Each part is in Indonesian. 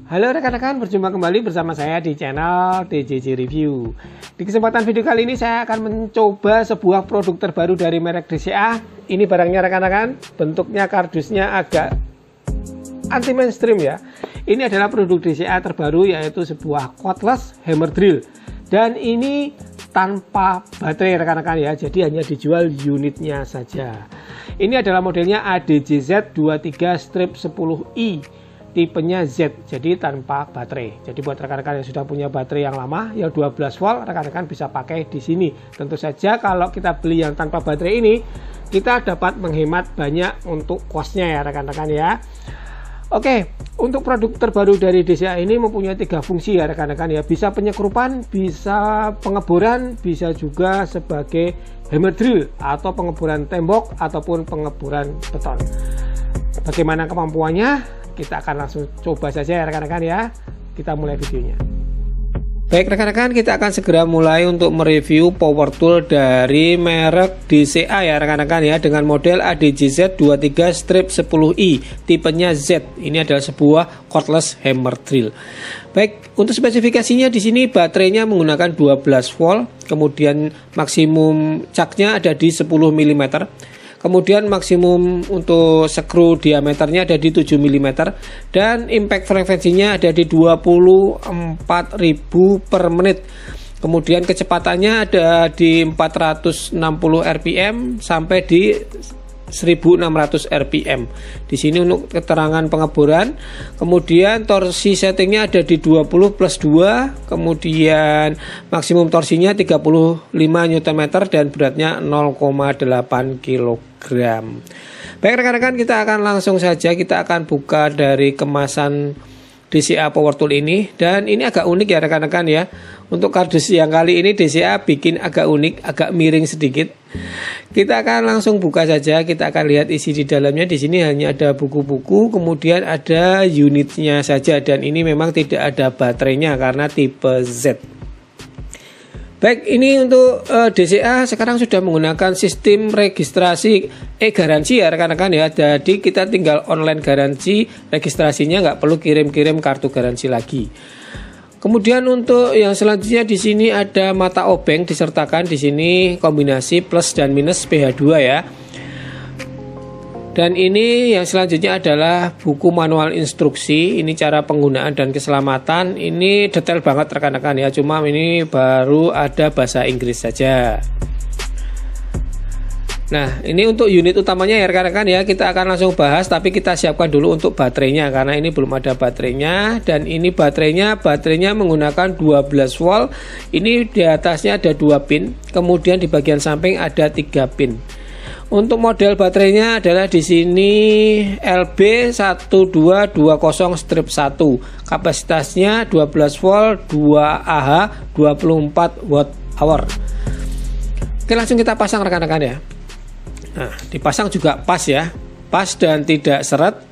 Halo rekan-rekan, berjumpa kembali bersama saya di channel DJJ Review. Di kesempatan video kali ini saya akan mencoba sebuah produk terbaru dari merek DCA. Ini barangnya rekan-rekan, bentuknya kardusnya agak anti mainstream ya. Ini adalah produk DCA terbaru, yaitu sebuah cordless hammer drill. Dan ini tanpa baterai rekan-rekan ya, jadi hanya dijual unitnya saja. Ini adalah modelnya ADJZ 23-10i. Tipenya Z, jadi tanpa baterai. Jadi buat rekan-rekan yang sudah punya baterai yang lama, yang 12 volt, rekan-rekan bisa pakai di sini. Tentu saja kalau kita beli yang tanpa baterai ini, kita dapat menghemat banyak untuk kosnya ya rekan-rekan ya. Oke, untuk produk terbaru dari DCA ini mempunyai 3 fungsi ya rekan-rekan ya. Bisa penyekrupan, bisa pengeboran, bisa juga sebagai hammer drill atau pengeboran tembok ataupun pengeboran beton. Bagaimana kemampuannya? Kita akan langsung coba saja ya rekan-rekan ya. Kita mulai videonya. Baik rekan-rekan, kita akan segera mulai untuk mereview power tool dari merek DCA ya rekan-rekan ya, dengan model ADJZ 23-10i tipenya Z. Ini adalah sebuah cordless hammer drill. Baik, untuk spesifikasinya di sini baterainya menggunakan 12 volt, kemudian maksimum caknya ada di 10 mm. Kemudian maksimum untuk skru diameternya ada di 7 mm dan impact frekuensinya ada di 24.000 per menit. Kemudian kecepatannya ada di 460 rpm sampai di 1600 rpm. Di sini untuk keterangan pengeboran. Kemudian torsi settingnya ada di 20+2. Kemudian maksimum torsinya 35 Nm dan beratnya 0,8 kg. Baik rekan-rekan, kita akan langsung saja kita akan buka dari kemasan DCA power tool ini, dan ini agak unik ya rekan-rekan ya. Untuk kardus yang kali ini DCA bikin agak unik, agak miring sedikit. Kita akan langsung buka saja, kita akan lihat isi di dalamnya. Di sini hanya ada buku-buku, kemudian ada unitnya saja, dan ini memang tidak ada baterainya karena tipe Z. Baik, ini untuk DCA sekarang sudah menggunakan sistem registrasi garansi ya rekan-rekan ya. Jadi kita tinggal online garansi, registrasinya nggak perlu kirim-kirim kartu garansi lagi. Kemudian untuk yang selanjutnya di sini ada mata obeng disertakan di sini kombinasi plus dan minus pH2 ya. Dan ini yang selanjutnya adalah buku manual instruksi. Ini cara penggunaan dan keselamatan. Ini detail banget rekan-rekan ya. Cuma ini baru ada bahasa Inggris saja. Nah, ini untuk unit utamanya ya rekan-rekan ya. Kita akan langsung bahas, tapi kita siapkan dulu untuk baterainya karena ini belum ada baterainya. Dan ini baterainya menggunakan 12 volt. Ini di atasnya ada 2 pin. Kemudian di bagian samping ada 3 pin. Untuk model baterainya adalah di sini LB1220-1. Kapasitasnya 12 volt, 2 Ah, 24 watt hour. Oke, langsung kita pasang rekan-rekan ya. Nah, dipasang juga pas ya. Pas dan tidak seret.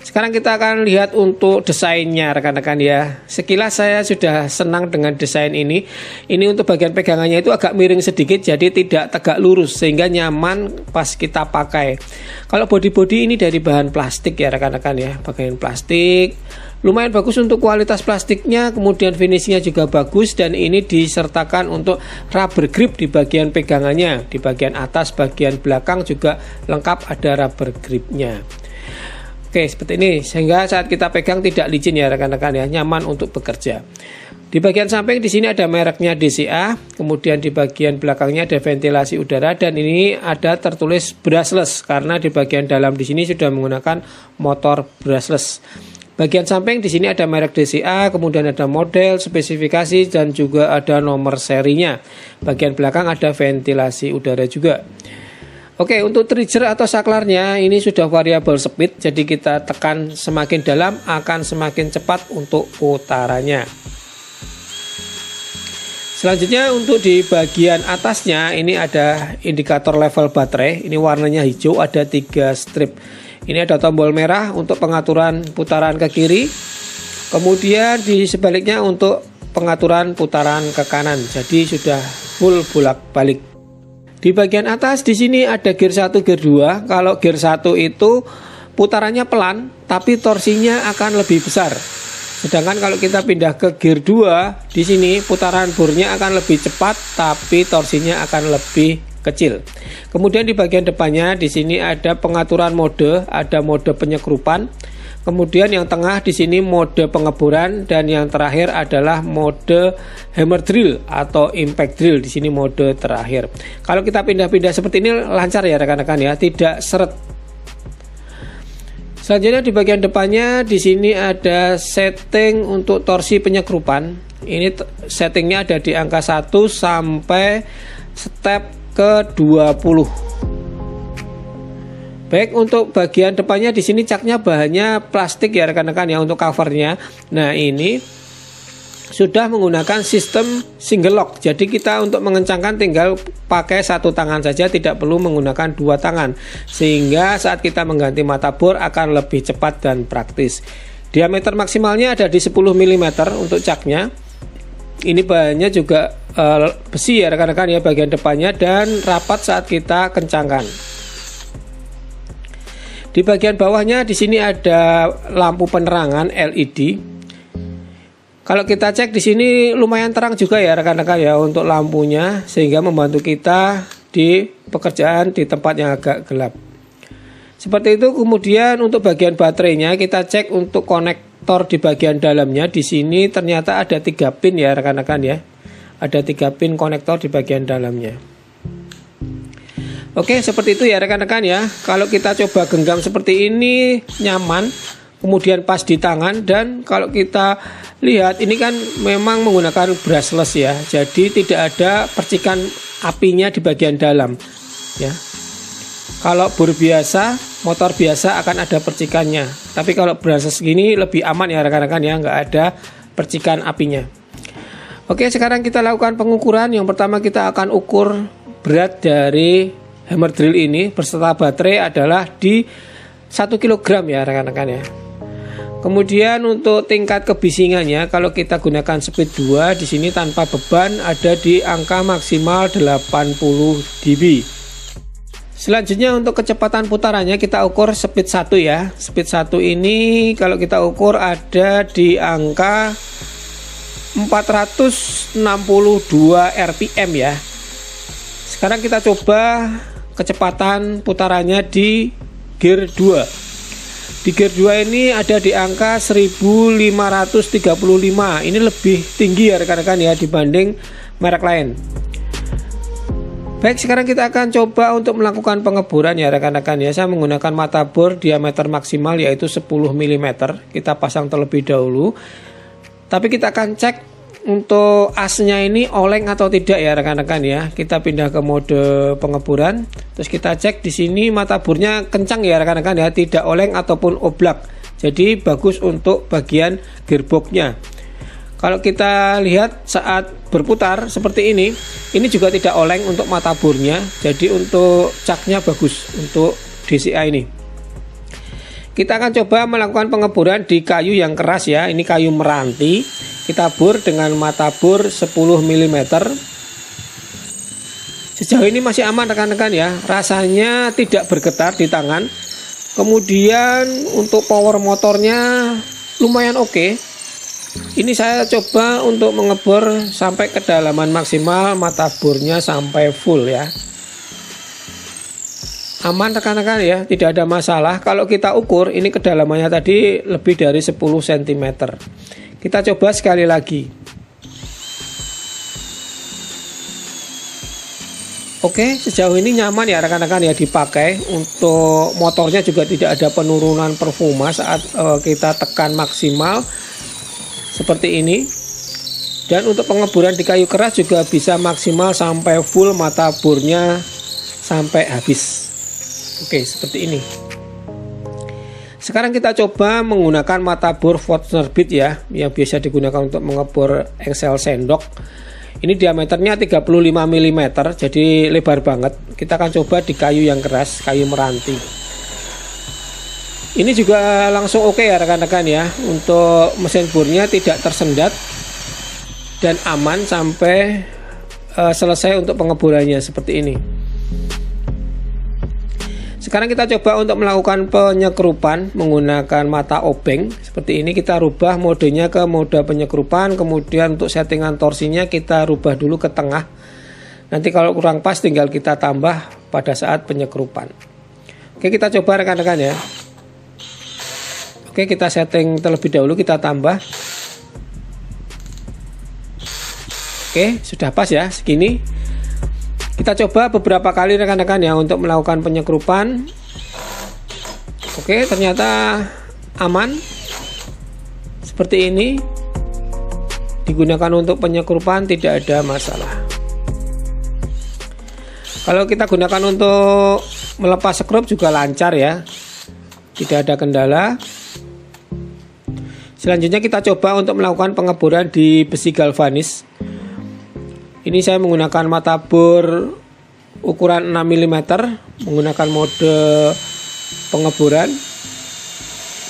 Sekarang kita akan lihat untuk desainnya rekan-rekan ya. Sekilas saya sudah senang dengan desain ini. Ini untuk bagian pegangannya itu agak miring sedikit, jadi tidak tegak lurus sehingga nyaman pas kita pakai. Kalau body-body ini dari bahan plastik ya rekan-rekan ya, bagian plastik. Lumayan bagus untuk kualitas plastiknya, kemudian finishnya juga bagus, dan ini disertakan untuk rubber grip di bagian pegangannya. Di bagian atas, bagian belakang juga lengkap ada rubber gripnya. Oke, seperti ini sehingga saat kita pegang tidak licin ya rekan-rekan ya, nyaman untuk bekerja. Di bagian samping di sini ada mereknya DCA, kemudian di bagian belakangnya ada ventilasi udara, dan ini ada tertulis brushless karena di bagian dalam di sini sudah menggunakan motor brushless. Bagian samping di sini ada merek DCA, kemudian ada model, spesifikasi, dan juga ada nomor serinya. Bagian belakang ada ventilasi udara juga. Oke, untuk trigger atau saklarnya ini sudah variabel speed, jadi kita tekan semakin dalam akan semakin cepat untuk putarannya. Selanjutnya untuk di bagian atasnya ini ada indikator level baterai, ini warnanya hijau, ada 3 strip. Ini ada tombol merah untuk pengaturan putaran ke kiri, kemudian di sebaliknya untuk pengaturan putaran ke kanan, jadi sudah full bolak-balik. Di bagian atas di sini ada gear 1, gear 2. Kalau gear 1 itu putarannya pelan, tapi torsinya akan lebih besar. Sedangkan kalau kita pindah ke gear 2, di sini putaran bornya akan lebih cepat tapi torsinya akan lebih kecil. Kemudian di bagian depannya di sini ada pengaturan mode, ada mode penyekrupan. Kemudian yang tengah di sini mode pengeboran dan yang terakhir adalah mode hammer drill atau impact drill. Di sini mode terakhir. Kalau kita pindah-pindah seperti ini lancar ya rekan-rekan ya, tidak seret. Selanjutnya di bagian depannya di sini ada setting untuk torsi penyekrupan. Ini settingnya ada di angka 1 sampai step ke 20. Baik, untuk bagian depannya di sini caknya bahannya plastik ya rekan-rekan ya untuk covernya. Nah, ini sudah menggunakan sistem single lock. Jadi kita untuk mengencangkan tinggal pakai satu tangan saja, tidak perlu menggunakan dua tangan. Sehingga saat kita mengganti mata bor akan lebih cepat dan praktis. Diameter maksimalnya ada di 10 mm untuk caknya. Ini bahannya juga besi ya rekan-rekan ya bagian depannya dan rapat saat kita kencangkan. Di bagian bawahnya di sini ada lampu penerangan LED. Kalau kita cek di sini lumayan terang juga ya rekan-rekan ya untuk lampunya, sehingga membantu kita di pekerjaan di tempat yang agak gelap. Seperti itu. Kemudian untuk bagian baterainya kita cek untuk konektor di bagian dalamnya. Di sini ternyata ada 3 pin ya rekan-rekan ya. Ada 3 pin konektor di bagian dalamnya. Oke, seperti itu ya rekan-rekan ya. Kalau kita coba genggam seperti ini nyaman, kemudian pas di tangan, dan kalau kita lihat ini kan memang menggunakan brushless ya. Jadi tidak ada percikan apinya di bagian dalam ya. Kalau bor biasa, motor biasa akan ada percikannya. Tapi kalau brushless gini lebih aman ya rekan-rekan ya, nggak ada percikan apinya. Oke, sekarang kita lakukan pengukuran. Yang pertama kita akan ukur berat dari hammer drill ini beserta baterai adalah di 1 kg ya rekan-rekan ya. Kemudian untuk tingkat kebisingannya kalau kita gunakan speed 2 di sini tanpa beban ada di angka maksimal 80 dB. Selanjutnya untuk kecepatan putarannya kita ukur speed 1 ya. Speed 1 ini kalau kita ukur ada di angka 462 rpm ya. Sekarang kita coba kecepatan putarannya di gear 2. Di gear 2 ini ada di angka 1535. Ini lebih tinggi ya rekan-rekan ya dibanding merek lain. Baik, sekarang kita akan coba untuk melakukan pengeboran ya rekan-rekan ya. Saya menggunakan mata bor diameter maksimal yaitu 10 mm. Kita pasang terlebih dahulu. Tapi kita akan cek untuk asnya ini oleng atau tidak ya rekan-rekan ya. Kita pindah ke mode pengeboran. Terus kita cek di sini mata bornya kencang ya rekan-rekan ya, tidak oleng ataupun oblak. Jadi bagus untuk bagian gearboxnya. Kalau kita lihat saat berputar seperti ini juga tidak oleng untuk mata bornya. Jadi untuk caknya bagus untuk DCA ini. Kita akan coba melakukan pengeboran di kayu yang keras ya. Ini kayu meranti. Kita bor dengan mata bor 10 mm. Sejauh ini masih aman rekan-rekan ya. Rasanya tidak bergetar di tangan. Kemudian untuk power motornya lumayan oke. Ini saya coba untuk mengebor sampai kedalaman maksimal mata bornya sampai full ya. Aman rekan-rekan ya, tidak ada masalah. Kalau kita ukur ini kedalamannya tadi lebih dari 10 cm. Kita coba sekali lagi. Oke, sejauh ini nyaman ya rekan-rekan ya dipakai. Untuk motornya juga tidak ada penurunan performa saat kita tekan maksimal seperti ini. Dan untuk pengeboran di kayu keras juga bisa maksimal sampai full mata bornya sampai habis. Oke, seperti ini. Sekarang kita coba menggunakan mata bor Forstner bit ya, yang biasa digunakan untuk mengebor engsel sendok. Ini diameternya 35 mm, jadi lebar banget. Kita akan coba di kayu yang keras, kayu meranti. Ini juga langsung oke ya rekan-rekan ya. Untuk mesin bornya tidak tersendat dan aman sampai selesai untuk pengeborannya seperti ini. Sekarang kita coba untuk melakukan penyekrupan menggunakan mata obeng. Seperti ini kita rubah modenya ke mode penyekrupan, kemudian untuk settingan torsinya kita rubah dulu ke tengah. Nanti kalau kurang pas tinggal kita tambah pada saat penyekrupan. Oke, kita coba rekan-rekan ya. Oke, kita setting terlebih dahulu, kita tambah. Oke, sudah pas ya segini. Kita coba beberapa kali rekan-rekan ya untuk melakukan penyekrupan. Oke, ternyata aman. Seperti ini. Digunakan untuk penyekrupan, tidak ada masalah. Kalau kita gunakan untuk melepas skrup juga lancar ya. Tidak ada kendala. Selanjutnya kita coba untuk melakukan pengeboran di besi galvanis. Ini saya menggunakan mata bor ukuran 6 mm, menggunakan mode pengeboran.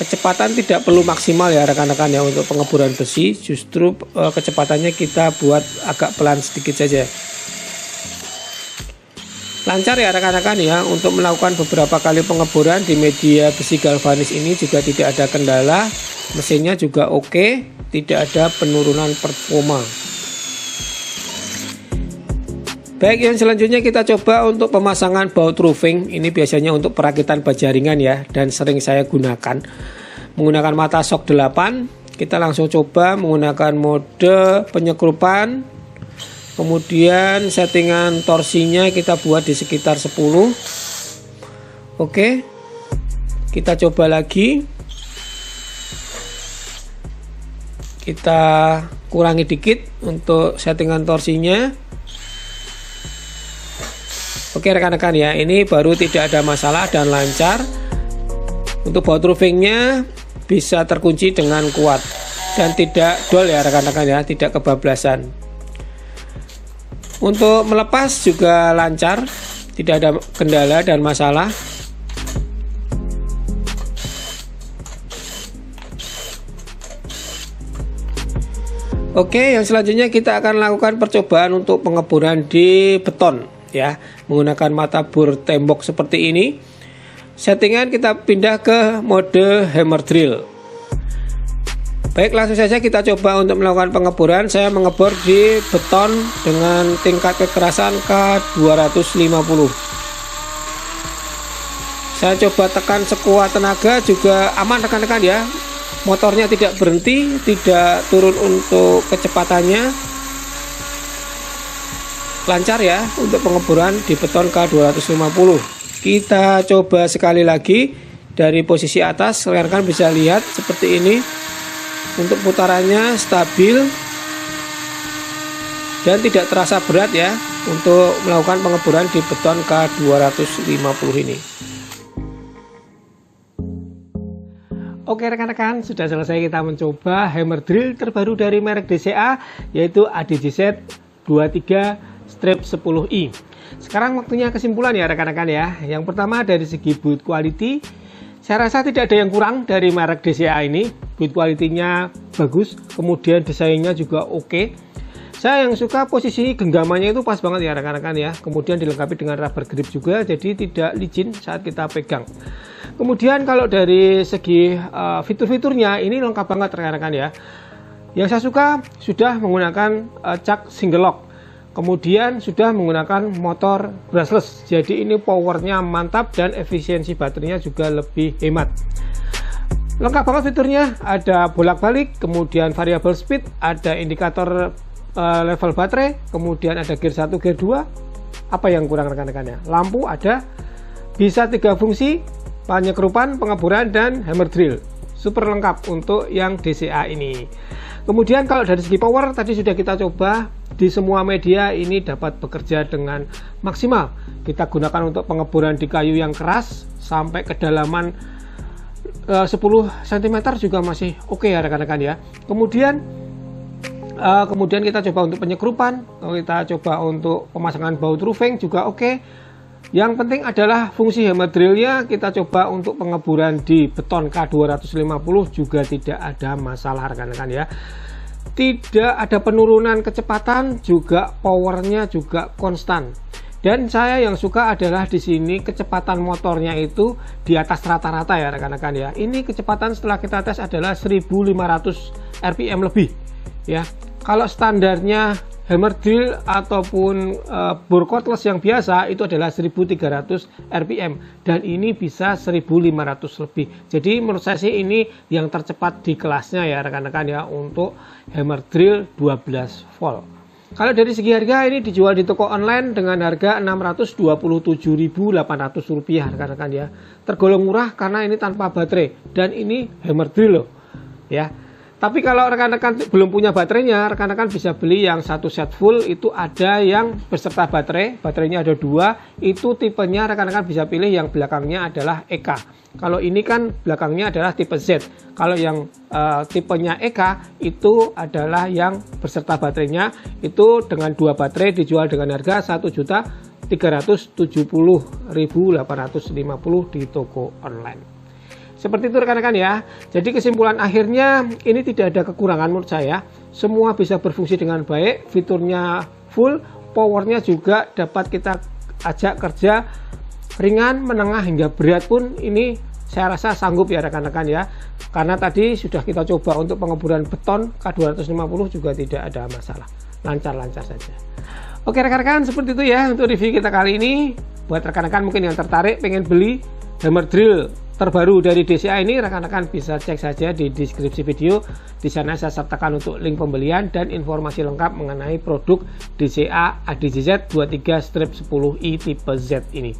Kecepatan tidak perlu maksimal ya rekan-rekan ya untuk pengeboran besi, justru kecepatannya kita buat agak pelan sedikit saja. Lancar ya rekan-rekan ya untuk melakukan beberapa kali pengeboran di media besi galvanis ini juga tidak ada kendala. Mesinnya juga oke, tidak ada penurunan performa. Baik, yang selanjutnya kita coba untuk pemasangan baut roofing. Ini biasanya untuk perakitan baja ringan ya, dan sering saya gunakan. Menggunakan mata shock 8, kita langsung coba menggunakan mode penyekrupan. Kemudian settingan torsinya kita buat di sekitar 10. Oke, kita coba lagi. Kita kurangi dikit untuk settingan torsinya. Oke rekan-rekan ya, ini baru tidak ada masalah dan lancar. Untuk baut roofingnya bisa terkunci dengan kuat dan tidak dol ya rekan-rekan ya, tidak kebablasan. Untuk melepas juga lancar, tidak ada kendala dan masalah. Oke, yang selanjutnya kita akan lakukan percobaan untuk pengeboran di beton ya, menggunakan mata bor tembok seperti ini. Settingan kita pindah ke mode hammer drill. Baik, langsung saja kita coba untuk melakukan pengeboran. Saya mengebor di beton dengan tingkat kekerasan K250. Saya coba tekan sekuat tenaga juga aman rekan-rekan ya. Motornya tidak berhenti, tidak turun untuk kecepatannya. Lancar ya untuk pengeboran di beton K250. Kita coba sekali lagi dari posisi atas, rekan-rekan bisa lihat seperti ini. Untuk putarannya stabil dan tidak terasa berat ya untuk melakukan pengeboran di beton K250 ini. Oke rekan-rekan, sudah selesai kita mencoba hammer drill terbaru dari merek DCA, yaitu ADJZ 23-10i. Sekarang waktunya kesimpulan ya rekan-rekan ya. Yang pertama dari segi build quality, saya rasa tidak ada yang kurang dari merek DCA ini. Build quality-nya bagus, kemudian desainnya juga oke. Saya yang suka posisi genggamannya itu pas banget ya rekan-rekan ya. Kemudian dilengkapi dengan rubber grip juga, jadi tidak licin saat kita pegang. Kemudian kalau dari segi fitur-fiturnya ini lengkap banget rekan-rekan ya. Yang saya suka sudah menggunakan cak single lock. Kemudian sudah menggunakan motor brushless, jadi ini powernya mantap dan efisiensi baterainya juga lebih hemat. Lengkap banget fiturnya, ada bolak-balik, kemudian variable speed, ada indikator level baterai, kemudian ada gear 1, gear 2. Apa yang kurang rekan-rekannya? Lampu ada, bisa 3 fungsi, penyekrupan, pengeboran, dan hammer drill. Super lengkap untuk yang DCA ini. Kemudian kalau dari segi power tadi sudah kita coba di semua media, ini dapat bekerja dengan maksimal. Kita gunakan untuk pengeboran di kayu yang keras sampai kedalaman 10 cm juga masih oke ya rekan-rekan ya. Kemudian kita coba untuk penyekrupan, kita coba untuk pemasangan baut roofing juga oke. Yang penting adalah fungsi hammer drillnya kita coba untuk pengeboran di beton K250 juga tidak ada masalah rekan-rekan ya. Tidak ada penurunan kecepatan, juga powernya juga konstan. Dan saya yang suka adalah di sini kecepatan motornya itu di atas rata-rata ya rekan-rekan ya. Ini kecepatan setelah kita tes adalah 1500 rpm lebih ya. Kalau standarnya hammer drill ataupun bore cordless yang biasa itu adalah 1300 rpm dan ini bisa 1500 lebih. Jadi menurut saya sih ini yang tercepat di kelasnya ya rekan-rekan ya untuk hammer drill 12 volt. Kalau dari segi harga ini dijual di toko online dengan harga Rp627.800 rekan-rekan ya. Tergolong murah karena ini tanpa baterai dan ini hammer drill loh ya. Tapi kalau rekan-rekan belum punya baterainya, rekan-rekan bisa beli yang satu set full, itu ada yang beserta baterai, baterainya ada 2, itu tipenya rekan-rekan bisa pilih yang belakangnya adalah EK. Kalau ini kan belakangnya adalah tipe Z. Kalau yang tipenya EK itu adalah yang beserta baterainya, itu dengan 2 baterai dijual dengan harga Rp1.370.850 di toko online. Seperti itu rekan-rekan ya. Jadi kesimpulan akhirnya ini tidak ada kekurangan menurut saya. Semua bisa berfungsi dengan baik, fiturnya full, powernya juga dapat kita ajak kerja ringan, menengah hingga berat pun ini saya rasa sanggup ya rekan-rekan ya. Karena tadi sudah kita coba untuk pengemburan beton K250 juga tidak ada masalah. Lancar-lancar saja. Oke rekan-rekan, seperti itu ya untuk review kita kali ini. Buat rekan-rekan mungkin yang tertarik pengen beli hammer drill terbaru dari DCA ini, rekan-rekan bisa cek saja di deskripsi video. Di sana saya sertakan untuk link pembelian dan informasi lengkap mengenai produk DCA ADJZ 23-10i tipe Z ini.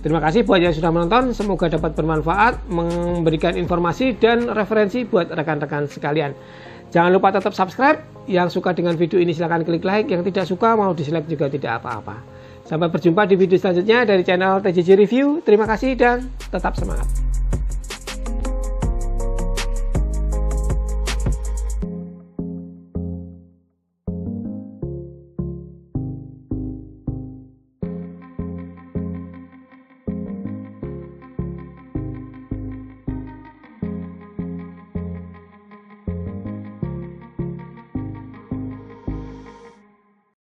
Terima kasih buat yang sudah menonton, semoga dapat bermanfaat, memberikan informasi dan referensi buat rekan-rekan sekalian. Jangan lupa tetap subscribe, yang suka dengan video ini silahkan klik like, yang tidak suka mau dislike juga tidak apa-apa. Sampai berjumpa di video selanjutnya dari channel TJJ Review. Terima kasih dan tetap semangat.